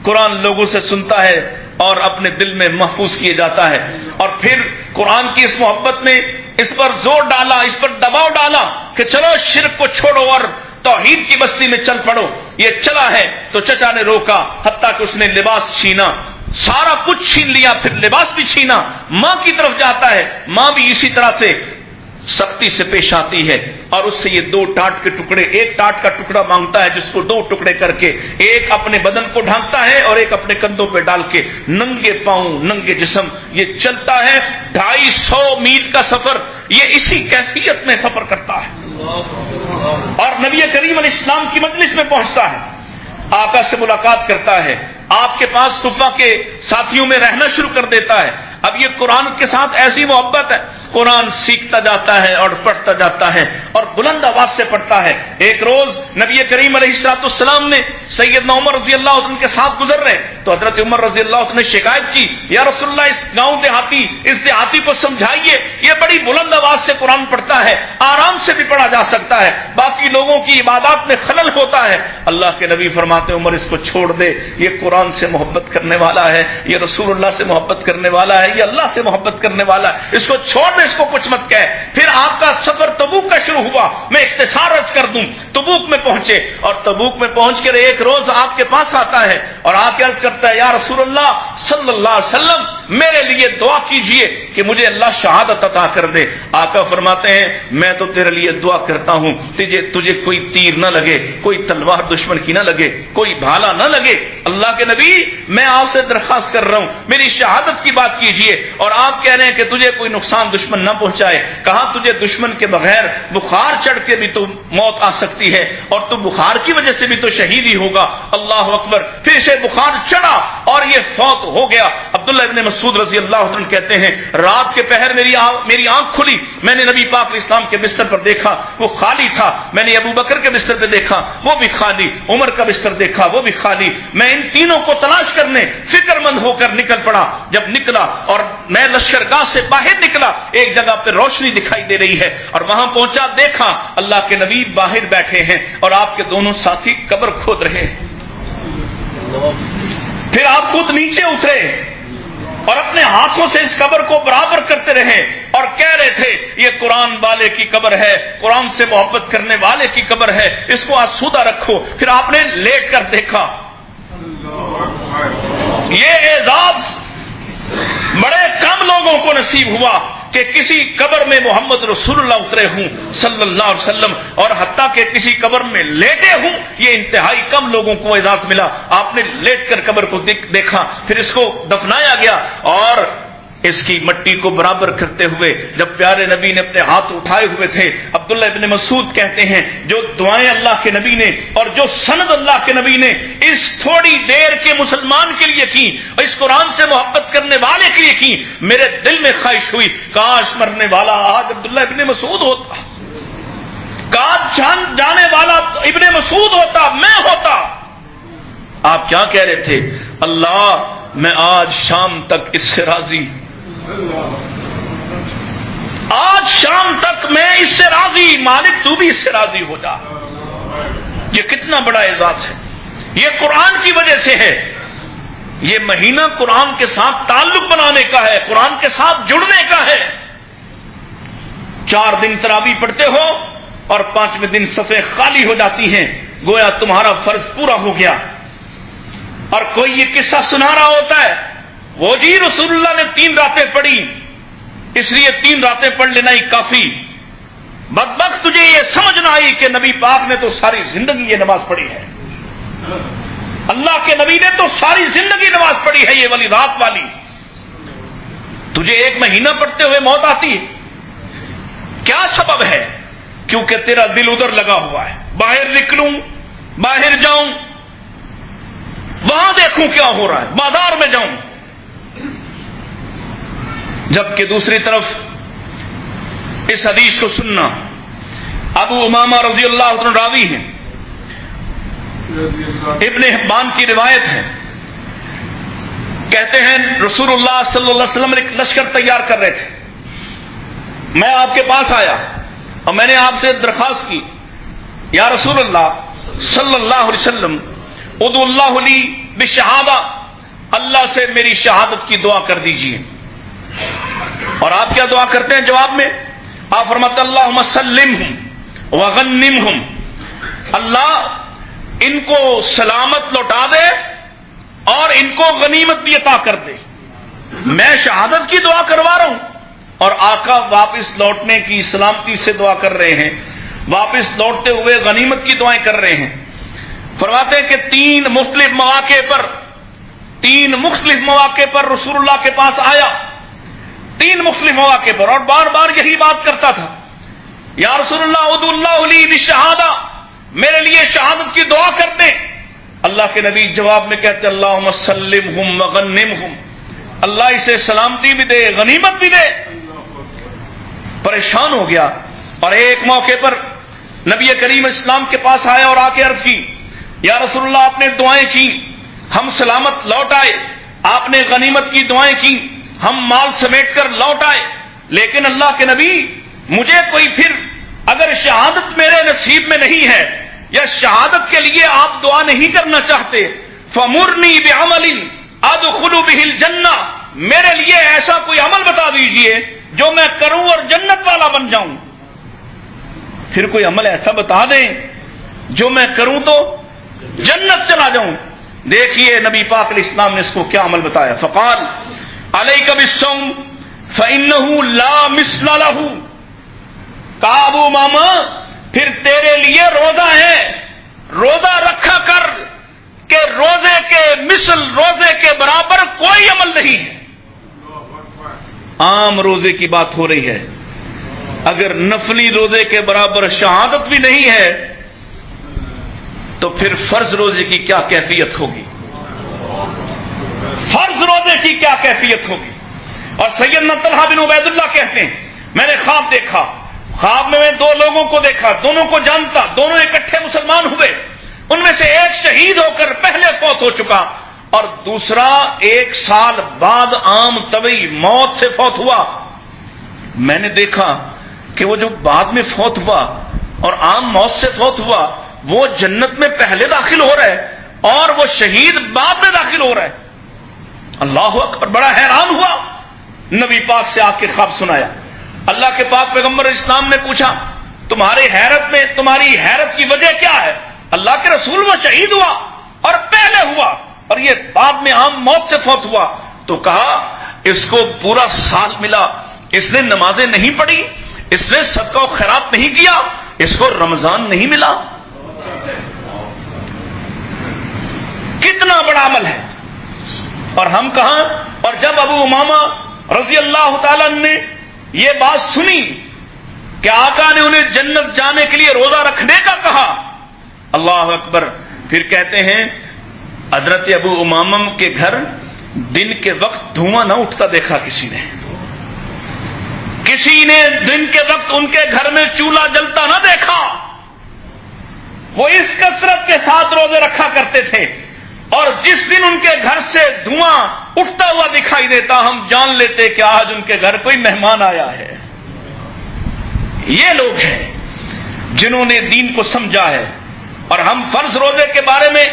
قرآن لوگوں سے سنتا ہے اور اپنے دل میں محفوظ کیے جاتا ہے، اور پھر قرآن کی اس محبت نے اس پر زور ڈالا، اس پر دباؤ ڈالا کہ چلو شرک کو چھوڑو اور توحید کی بستی میں چل پڑو۔ یہ چلا ہے تو چچا نے روکا، حتیٰ کہ اس نے لباس چھینا، سارا کچھ چھین لیا، پھر لباس بھی چھینا۔ ماں کی طرف جاتا ہے، ماں بھی اسی طرح سے سختی سے پیش آتی ہے، اور اس سے یہ دو ٹاٹ کے ٹکڑے، ایک ٹاٹ کا ٹکڑا مانگتا ہے جس کو دو ٹکڑے کر کے ایک اپنے بدن کو ڈھانکتا ہے اور ایک اپنے کندھوں پہ ڈال کے ننگے پاؤں ننگے جسم یہ چلتا ہے 250 میل کا سفر، یہ اسی کیفیت میں سفر کرتا ہے، اور نبی کریم علیہ السلام کی مجلس میں پہنچتا ہے، آقا سے ملاقات کرتا ہے، آپ کے پاس صفہ کے ساتھیوں میں رہنا شروع کر دیتا ہے۔ اب یہ قرآن کے ساتھ ایسی محبت ہے، قرآن سیکھتا جاتا ہے اور پڑھتا جاتا ہے، اور بلند آواز سے پڑھتا ہے۔ ایک روز نبی کریم علیہ السلام نے سیدنا عمر رضی اللہ عنہ کے ساتھ گزر رہے تو حضرت عمر رضی اللہ عنہ نے شکایت کی، یا رسول اللہ اس گاؤں دیہاتی، اس دیہاتی کو سمجھائیے، یہ بڑی بلند آواز سے قرآن پڑھتا ہے، آرام سے بھی پڑھا جا سکتا ہے، باقی لوگوں کی عبادات میں خلل ہوتا ہے۔ اللہ کے نبی فرماتے عمر اس کو چھوڑ دے، یہ قرآن سے محبت کرنے والا ہے، یہ رسول اللہ سے محبت کرنے والا ہے، یہ اللہ سے محبت کرنے والا ہے، اس کو چھوڑ دے، اس کو کچھ مت کہے۔ پھر آپ کا سفر تبوک کا شروع ہوا، میں اختصار عرض کر دوں، تبوک میں پہنچے، اور تبوک میں پہنچ کر ایک روز آپ کے پاس آتا ہے اور آ کے عرض کرتا ہے، یا رسول اللہ صلی اللہ علیہ وسلم میرے لیے دعا کیجئے کہ مجھے اللہ شہادت عطا کر دے۔ آقا فرماتے ہیں میں تو تیرے لیے دعا کرتا ہوں تجھے کوئی تیر نہ لگے، کوئی تلوار دشمن کی نہ لگے، کوئی بھالا نہ لگے۔ اللہ کے نبی میں آپ سے درخواست کر رہا ہوں میری شہادت کی بات کیجئے، اور آپ کہہ رہے ہیں کہ تجھے کوئی نقصان دشمن نہ پہنچائے۔ کہا تجھے دشمن کے بغیر بخار چڑھ کے بھی تو موت آ سکتی ہے، اور تو بخار کی وجہ سے بھی تو شہید ہی ہوگا۔ اللہ اکبر۔ پھر اسے بخار چڑھا اور یہ فوت ہو گیا۔ عبداللہ ابن مسعود رضی اللہ عنہ کہتے ہیں رات کے پہر میری آنکھ کھلی، میں نے نبی پاک علیہ السلام کے بستر پر دیکھا وہ خالی تھا، میں نے ابو بکر کے بستر پہ دیکھا وہ بھی خالی، عمر کا بستر دیکھا وہ بھی خالی، میں ان تینوں کو تلاش کرنے فکر مند ہو کر نکل پڑا۔ جب نکلا اور میں لشکرگاہ سے باہر نکلا، ایک جگہ پہ روشنی دکھائی دے رہی ہے، اور وہاں پہنچا، دیکھا اللہ کے نبی باہر بیٹھے ہیں اور آپ کے دونوں ساتھی قبر کھود رہے ہیں۔ پھر آپ خود نیچے اترے اور اپنے ہاتھوں سے اس قبر کو برابر کرتے رہے اور کہہ رہے تھے یہ قرآن والے کی قبر ہے، قرآن سے محبت کرنے والے کی قبر ہے، اس کو آسودہ رکھو۔ پھر آپ نے لیٹ کر دیکھا۔ یہ اعزاز بڑے کم لوگوں کو نصیب ہوا کہ کسی قبر میں محمد رسول اللہ اترے ہوں صلی اللہ علیہ وسلم، اور حتیٰ کہ کسی قبر میں لیٹے ہوں، یہ انتہائی کم لوگوں کو اعزاز ملا۔ آپ نے لیٹ کر قبر کو دیکھا، پھر اس کو دفنایا گیا، اور اس کی مٹی کو برابر کرتے ہوئے جب پیارے نبی نے اپنے ہاتھ اٹھائے ہوئے تھے، عبداللہ ابن مسعود کہتے ہیں جو دعائیں اللہ کے نبی نے اور جو سند اللہ کے نبی نے اس تھوڑی دیر کے مسلمان کے لیے کی، اس قرآن سے محبت کرنے والے کے لیے کی، میرے دل میں خواہش ہوئی کاش مرنے والا آج عبداللہ ابن مسعود ہوتا، کاش جانے والا ابن مسعود ہوتا، میں ہوتا۔ آپ کیا کہہ رہے تھے؟ اللہ میں آج شام تک اس سے راضی، آج شام تک میں اس سے راضی، مالک تو بھی اس سے راضی ہو جا۔ یہ کتنا بڑا اعزاز ہے، یہ قرآن کی وجہ سے ہے۔ یہ مہینہ قرآن کے ساتھ تعلق بنانے کا ہے، قرآن کے ساتھ جڑنے کا ہے۔ 4 دن تراویح پڑھتے ہو، اور 5ویں دن صفیں خالی ہو جاتی ہیں، گویا تمہارا فرض پورا ہو گیا۔ اور کوئی یہ قصہ سنا رہا ہوتا ہے، وہ جی رسول اللہ نے 3 راتیں پڑھی، اس لیے 3 راتیں پڑھ لینا ہی کافی۔ بدبخت تجھے یہ سمجھ نہ آئی کہ نبی پاک نے تو ساری زندگی یہ نماز پڑھی ہے، اللہ کے نبی نے تو ساری زندگی نماز پڑھی ہے یہ والی رات والی، تجھے 1 مہینہ پڑھتے ہوئے موت آتی ہے۔ کیا سبب ہے؟ کیونکہ تیرا دل ادھر لگا ہوا ہے، باہر نکلوں، باہر جاؤں، وہاں دیکھوں کیا ہو رہا ہے، بازار میں جاؤں۔ جبکہ دوسری طرف اس حدیث کو سننا، ابو امامہ رضی اللہ عنہ راوی ہیں، ابن حبان کی روایت ہے، کہتے ہیں رسول اللہ صلی اللہ علیہ وسلم ایک لشکر تیار کر رہے تھے، میں آپ کے پاس آیا اور میں نے آپ سے درخواست کی، یا رسول اللہ صلی اللہ علیہ وسلم ادعو اللہ لی بالشہادہ، اللہ سے میری شہادت کی دعا کر دیجیے۔ اور آپ کیا دعا کرتے ہیں جواب میں؟ آپ فرماتے اللہم سلمہم وغنمہم، اللہ ان کو سلامت لوٹا دے اور ان کو غنیمت بھی عطا کر دے۔ میں شہادت کی دعا کروا رہا ہوں اور آقا واپس لوٹنے کی سلامتی سے دعا کر رہے ہیں، واپس لوٹتے ہوئے غنیمت کی دعائیں کر رہے ہیں۔ فرماتے ہیں کہ 3 مختلف مواقع پر رسول اللہ کے پاس آیا، 3 مختلف مواقع پر، اور بار بار یہی بات کرتا تھا، یا رسول اللہ ادعو اللہ لی بالشہادہ، میرے لیے شہادت کی دعا کر دیں۔ اللہ کے نبی جواب میں کہتے اللہم سلمہم وغنمہم، اللہ اسے سلامتی بھی دے غنیمت بھی دے۔ پریشان ہو گیا، اور ایک موقع پر نبی کریم اسلام کے پاس آیا اور آ کے عرض کی، یا رسول اللہ آپ نے دعائیں کی، ہم سلامت لوٹ آئے، آپ نے غنیمت کی دعائیں کی، ہم مال سمیٹ کر لوٹ آئے، لیکن اللہ کے نبی مجھے کوئی پھر اگر شہادت میرے نصیب میں نہیں ہے یا شہادت کے لیے آپ دعا نہیں کرنا چاہتے، فمرنی بعمل ادخل بہ الجنہ، میرے لیے ایسا کوئی عمل بتا دیجئے جو میں کروں اور جنت والا بن جاؤں۔ پھر کوئی عمل ایسا بتا دیں جو میں کروں تو جنت چلا جاؤں۔ دیکھیے نبی پاک علیہ السلام نے اس کو کیا عمل بتایا، فقال علیک بالصوم فانہ لا مثل لہ، کہا ابو امامہ پھر تیرے لیے روزہ ہے، روزہ رکھا کر کہ روزے کے مثل، روزے کے برابر کوئی عمل نہیں ہے۔ عام روزے کی بات ہو رہی ہے، اگر نفلی روزے کے برابر شہادت بھی نہیں ہے تو پھر فرض روزے کی کیا کیفیت ہوگی، فرض روزے کی کیا کیفیت ہوگی۔ اور سیدنا طلحہ بن عبید اللہ کہتے ہیں میں نے خواب دیکھا، خواب میں 2 لوگوں کو دیکھا، دونوں کو جانتا، دونوں اکٹھے مسلمان ہوئے، ان میں سے ایک شہید ہو کر پہلے فوت ہو چکا اور دوسرا 1 سال بعد عام طبعی موت سے فوت ہوا۔ میں نے دیکھا کہ وہ جو بعد میں فوت ہوا اور عام موت سے فوت ہوا وہ جنت میں پہلے داخل ہو رہا ہے اور وہ شہید بعد میں داخل ہو رہا ہے۔ اللہ اکبر، بڑا حیران ہوا، نبی پاک سے آ کے خواب سنایا۔ اللہ کے پاک پیغمبر اسلام نے پوچھا تمہاری حیرت میں، تمہاری حیرت کی وجہ کیا ہے؟ اللہ کے رسول وہ شہید ہوا اور پہلے ہوا اور یہ بعد میں عام موت سے فوت ہوا۔ تو کہا اس کو پورا سال ملا، اس نے نمازیں نہیں پڑھی، اس نے صدقہ و خیرات نہیں کیا، اس کو رمضان نہیں ملا۔ کتنا بڑا عمل ہے، اور ہم کہاں؟ اور جب ابو امامہ رضی اللہ تعالیٰ نے یہ بات سنی کہ آقا نے انہیں جنت جانے کے لیے روزہ رکھنے کا کہا، اللہ اکبر، پھر کہتے ہیں حضرت ابو امامہ کے گھر دن کے وقت دھواں نہ اٹھتا دیکھا کسی نے دن کے وقت ان کے گھر میں چولہا جلتا نہ دیکھا۔ وہ اس کثرت کے ساتھ روزے رکھا کرتے تھے، اور جس دن ان کے گھر سے دھواں اٹھتا ہوا دکھائی دیتا ہم جان لیتے کہ آج ان کے گھر کوئی مہمان آیا ہے۔ یہ لوگ ہیں جنہوں نے دین کو سمجھا ہے، اور ہم فرض روزے کے بارے میں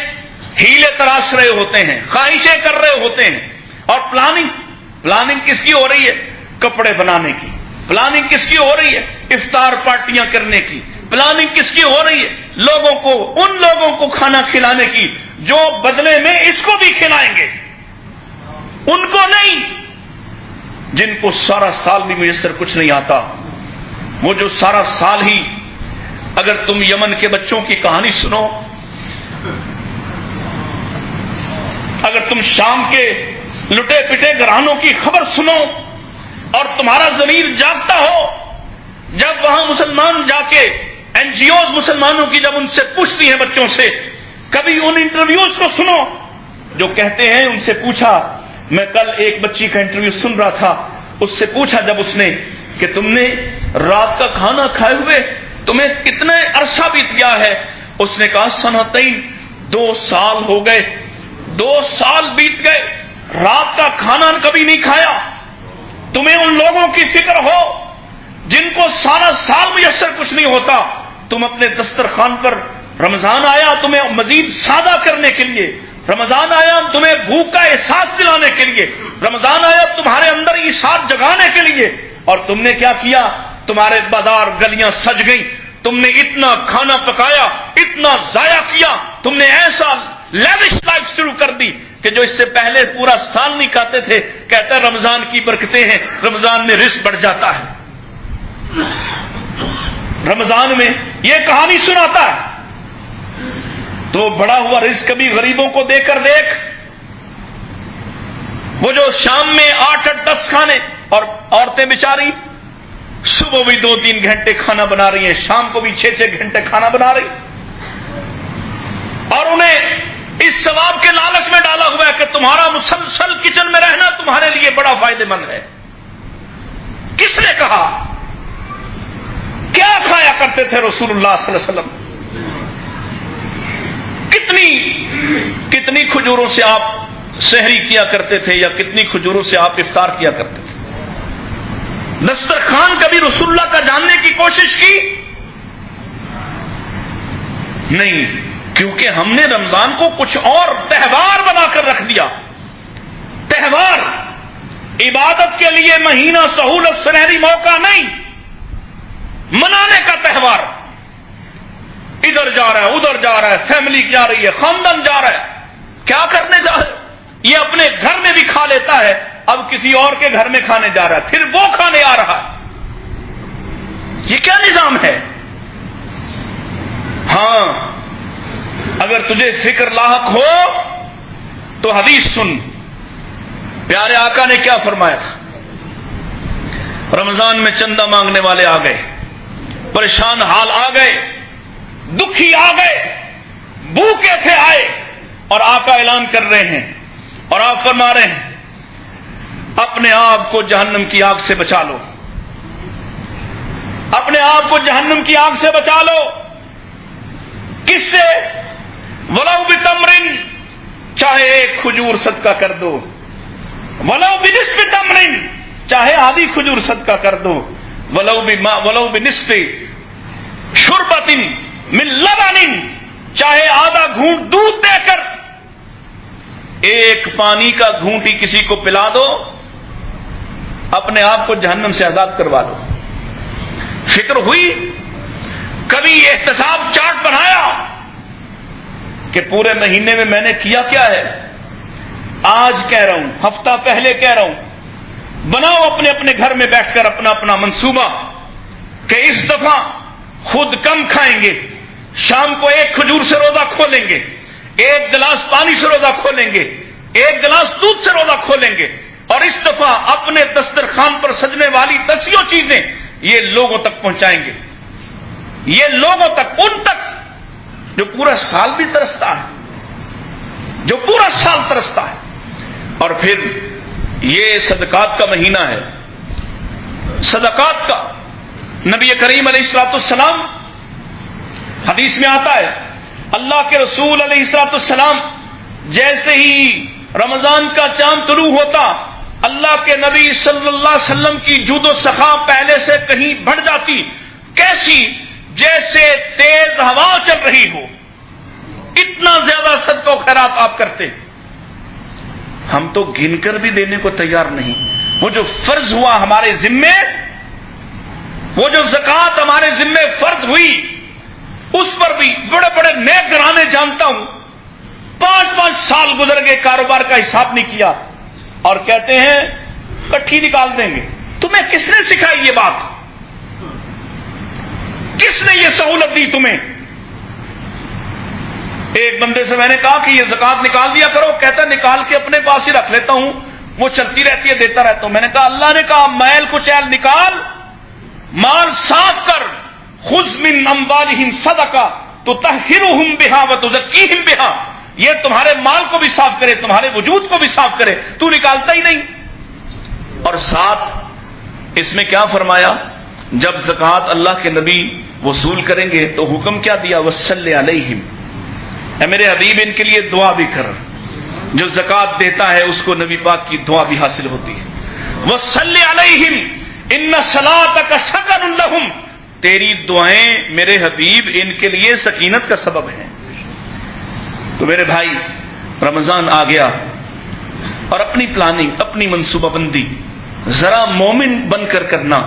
ہیلے تراش رہے ہوتے ہیں، خواہشیں کر رہے ہوتے ہیں، اور پلاننگ کس کی ہو رہی ہے؟ کپڑے بنانے کی۔ پلاننگ کس کی ہو رہی ہے؟ افطار پارٹیاں کرنے کی۔ پلاننگ کس کی ہو رہی ہے؟ لوگوں کو، ان لوگوں کو کھانا کھلانے کی جو بدلے میں اس کو بھی کھلائیں گے، ان کو نہیں جن کو سارا سال بھی میسر کچھ نہیں آتا۔ وہ جو سارا سال ہی، اگر تم یمن کے بچوں کی کہانی سنو، اگر تم شام کے لٹے پٹے گھرانوں کی خبر سنو اور تمہارا ضمیر جاگتا ہو، جب وہاں مسلمان جا کے این جی اوز مسلمانوں کی جب ان سے پوچھتی ہیں بچوں سے، کبھی ان انٹرویوز کو سنو جو کہتے ہیں، ان سے پوچھا، میں کل ایک بچی کا انٹرویو سن رہا تھا، اس سے پوچھا جب اس نے کہ تم نے رات کا کھانا کھائے ہوئے تمہیں کتنے عرصہ بیت گیا ہے؟ اس نے کہا سنتین، 2 سال ہو گئے، 2 سال بیت گئے، رات کا کھانا کبھی نہیں کھایا۔ تمہیں ان لوگوں کی فکر ہو جن کو سارا سال میسر کچھ نہیں ہوتا، تم اپنے دسترخوان پر رمضان آیا تمہیں مزید سادہ کرنے کے لیے، رمضان آیا تمہیں بھوک کا احساس دلانے کے لیے، رمضان آیا تمہارے اندر ایثار جگانے کے لیے، اور تم نے کیا کیا؟ تمہارے بازار گلیاں سج گئیں، تم نے اتنا کھانا پکایا، اتنا ضائع کیا، تم نے ایسا لیوش لائف شروع کر دی کہ جو اس سے پہلے پورا سال نہیں کھاتے تھے، کہتے ہیں رمضان کی برکتیں ہیں، رمضان میں رزق بڑھ جاتا ہے۔ رمضان میں یہ کہانی سناتا ہے تو بڑا ہوا رزق کبھی غریبوں کو دے کر دیکھ، وہ جو شام میں 8-10 کھانے، اور عورتیں بیچاری صبح بھی 2-3 گھنٹے کھانا بنا رہی ہیں، شام کو بھی 6-6 گھنٹے کھانا بنا رہی، اور انہیں اس ثواب کے لالچ میں ڈالا ہوا ہے کہ تمہارا مسلسل کچن میں رہنا تمہارے لیے بڑا فائدہ مند ہے۔ کس نے کہا؟ کیا کھایا کرتے تھے رسول اللہ صلی اللہ علیہ وسلم؟ کتنی کھجوروں سے آپ سحری کیا کرتے تھے، یا کتنی کھجوروں سے آپ افطار کیا کرتے تھے؟ دسترخوان کبھی رسول اللہ کا جاننے کی کوشش کی؟ نہیں، کیونکہ ہم نے رمضان کو کچھ اور تہوار بنا کر رکھ دیا۔ تہوار عبادت کے لیے مہینہ، سہولت، سنہری موقع نہیں، منانے کا تہوار۔ ادھر جا رہا ہے، ادھر جا رہا ہے، فیملی جا رہی ہے، خاندان جا رہا ہے، کیا کرنے جا رہا ہے؟ یہ اپنے گھر میں بھی کھا لیتا ہے، اب کسی اور کے گھر میں کھانے جا رہا ہے، پھر وہ کھانے آ رہا ہے۔ یہ کیا نظام ہے؟ ہاں، اگر تجھے فکر لاحق ہو تو حدیث سن، پیارے آقا نے کیا فرمایا تھا؟ رمضان میں چندہ مانگنے والے آ گئے، پریشان حال آ گئے، دکھی آ گئے، بھوکے تھے آئے، اور آقا اعلان کر رہے ہیں اور آپ فرما رہے ہیں اپنے آپ کو جہنم کی آگ سے بچا لو، اپنے آپ کو جہنم کی آگ سے بچا لو۔ کس سے؟ ولو بتمرن، چاہے ایک کھجور صدقہ کر دو، ولو بنصف تمرن، چاہے آدھی کھجور صدقہ کر دو، ولو بنصف شربۃ من لبن، چاہے آدھا گھونٹ دودھ دے کر ایک پانی کا گھونٹ ہی کسی کو پلا دو، اپنے آپ کو جہنم سے آزاد کروا دو۔ فکر ہوئی؟ کبھی احتساب چارٹ بنایا کہ پورے مہینے میں نے کیا کیا ہے؟ آج کہہ رہا ہوں، ہفتہ پہلے کہہ رہا ہوں، بناؤ اپنے اپنے گھر میں بیٹھ کر اپنا اپنا منصوبہ کہ اس دفعہ خود کم کھائیں گے، شام کو ایک کھجور سے روزہ کھولیں گے، ایک گلاس پانی سے روزہ کھولیں گے، ایک گلاس دودھ سے روزہ کھولیں گے، اور اس دفعہ اپنے دسترخوان پر سجنے والی 10 چیزیں یہ لوگوں تک پہنچائیں گے، یہ لوگوں تک، ان تک جو پورا سال بھی ترستا ہے، جو پورا سال ترستا ہے۔ اور پھر یہ صدقات کا مہینہ ہے، صدقات کا۔ نبی کریم علیہ الصلوۃ والسلام، حدیث میں آتا ہے اللہ کے رسول علیہ الصلوۃ والسلام جیسے ہی رمضان کا چاند طلوع ہوتا، اللہ کے نبی صلی اللہ علیہ وسلم کی جود و سخا پہلے سے کہیں بڑھ جاتی، کیسی؟ جیسے تیز ہوا چل رہی ہو، اتنا زیادہ صدقہ و خیرات آپ کرتے۔ ہم تو گن کر بھی دینے کو تیار نہیں۔ وہ جو فرض ہوا ہمارے ذمے، وہ جو زکوٰۃ ہمارے ذمے فرض ہوئی، اس پر بھی بڑے بڑے نیک گھرانے جانتا ہوں 5 سال گزر گئے کاروبار کا حساب نہیں کیا اور کہتے ہیں کٹھی نکال دیں گے. تمہیں کس نے سکھائی یہ بات؟ کس نے یہ سہولت دی تمہیں؟ ایک بندے سے میں نے کہا کہ یہ زکات نکال دیا کرو، کہتا نکال کے اپنے پاس ہی رکھ لیتا ہوں، وہ چلتی رہتی ہے، دیتا رہتا ہوں. میں نے کہا اللہ نے کہا میل کچیل نکال، مال صاف کر. خذ من اموالہم صدقہ تطہرہم بہا وتزکیہم بہا. یہ تمہارے مال کو بھی صاف کرے، تمہارے وجود کو بھی صاف کرے، تو نکالتا ہی نہیں. اور ساتھ اس میں کیا فرمایا؟ جب زکات اللہ کے نبی وصول کریں گے تو حکم کیا دیا؟ وصلی علیہم، اے میرے حبیب ان کے لیے دعا بھی کر. جو زکات دیتا ہے اس کو نبی پاک کی دعا بھی حاصل ہوتی ہے. وصلی علیہم ان صلاتک سکن لہم، تیری دعائیں میرے حبیب ان کے لیے سکینت کا سبب ہیں. تو میرے بھائی رمضان آ گیا اور اپنی پلاننگ، اپنی منصوبہ بندی ذرا مومن بن کر کرنا،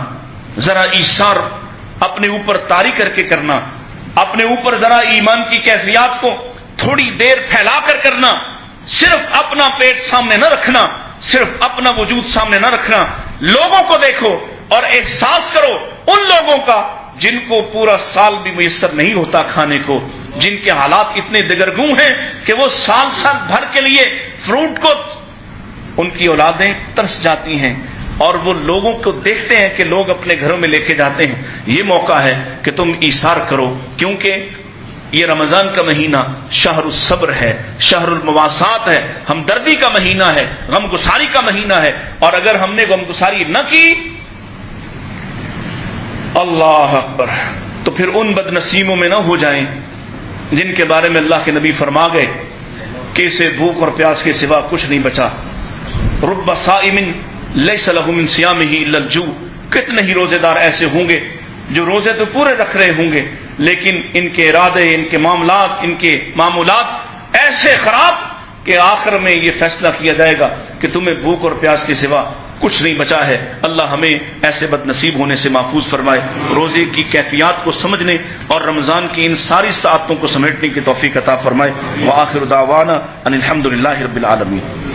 ذرا ایثار اپنے اوپر طاری کر کے کرنا، اپنے اوپر ذرا ایمان کی کیفیات کو تھوڑی دیر پھیلا کر کرنا. صرف اپنا پیٹ سامنے نہ رکھنا، صرف اپنا وجود سامنے نہ رکھنا. لوگوں کو دیکھو اور احساس کرو ان لوگوں کا جن کو پورا سال بھی میسر نہیں ہوتا کھانے کو، جن کے حالات اتنے دگرگوں ہیں کہ وہ سال بھر کے لیے فروٹ کو ان کی اولادیں ترس جاتی ہیں، اور وہ لوگوں کو دیکھتے ہیں کہ لوگ اپنے گھروں میں لے کے جاتے ہیں. یہ موقع ہے کہ تم ایثار کرو، کیونکہ یہ رمضان کا مہینہ شہر الصبر ہے، شہر المواسات ہے، ہمدردی کا مہینہ ہے، غم گساری کا مہینہ ہے. اور اگر ہم نے غم گساری نہ کی، اللہ اکبر، تو پھر ان بد نصیبوں میں نہ ہو جائیں جن کے بارے میں اللہ کے نبی فرما گئے کہ اسے بھوک اور پیاس کے سوا کچھ نہیں بچا. رب صائم لیس لہ من صیامہ الا الجوع، کتنے ہی روزے دار ایسے ہوں گے جو روزے تو پورے رکھ رہے ہوں گے لیکن ان کے ارادے، ان کے معاملات، ان کے معمولات ایسے خراب کہ آخر میں یہ فیصلہ کیا جائے گا کہ تمہیں بھوک اور پیاس کے سوا کچھ نہیں بچا ہے. اللہ ہمیں ایسے بد نصیب ہونے سے محفوظ فرمائے، روزے کی کیفیات کو سمجھنے اور رمضان کی ان ساری ساعتوں کو سمیٹنے کی توفیق عطا فرمائے. وآخر دعوانا ان الحمد للہ رب العالمین.